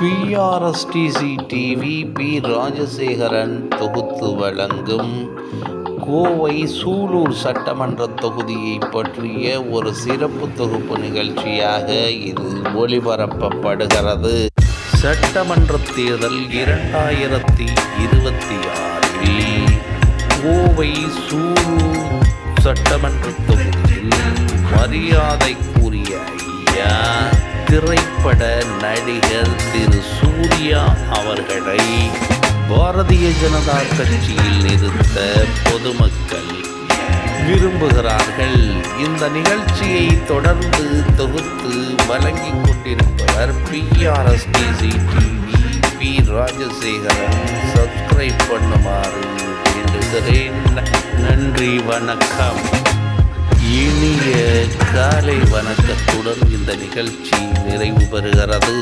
பிஆர்எஸ்டிசி TV B Rajasekaran தொகுத்து வழங்கும் கோவை சூலூர் சட்டமன்ற தொகுதியை பற்றிய ஒரு சிறப்பு தொகுப்பு நிகழ்ச்சியாக இது ஒளிபரப்பப்படுகிறது. சட்டமன்ற தேர்தல் 2026 கோவை சூலூர் சட்டமன்ற தொகுதியில் மரியாதைக்குரிய ஐயா திரைப்பட நடிகர் திரு சூர்யா அவர்களை பாரதிய ஜனதா கட்சியில் நிறுத்த பொதுமக்கள் விரும்புகிறார்கள். இந்த நிகழ்ச்சியை தொடர்ந்து தொகுத்து வழங்கிக் கொண்டிருப்பவர் பிஆர்எஸ்டிசி டிவி பி ராஜசேகரன். சப்ஸ்கிரைப் பண்ணுமாறு வேண்டுகிறேன். நன்றி, வணக்கம். இனிய காலை வணக்கத்துடன் இந்த நிகழ்ச்சி நிறைவு பெறுகிறது.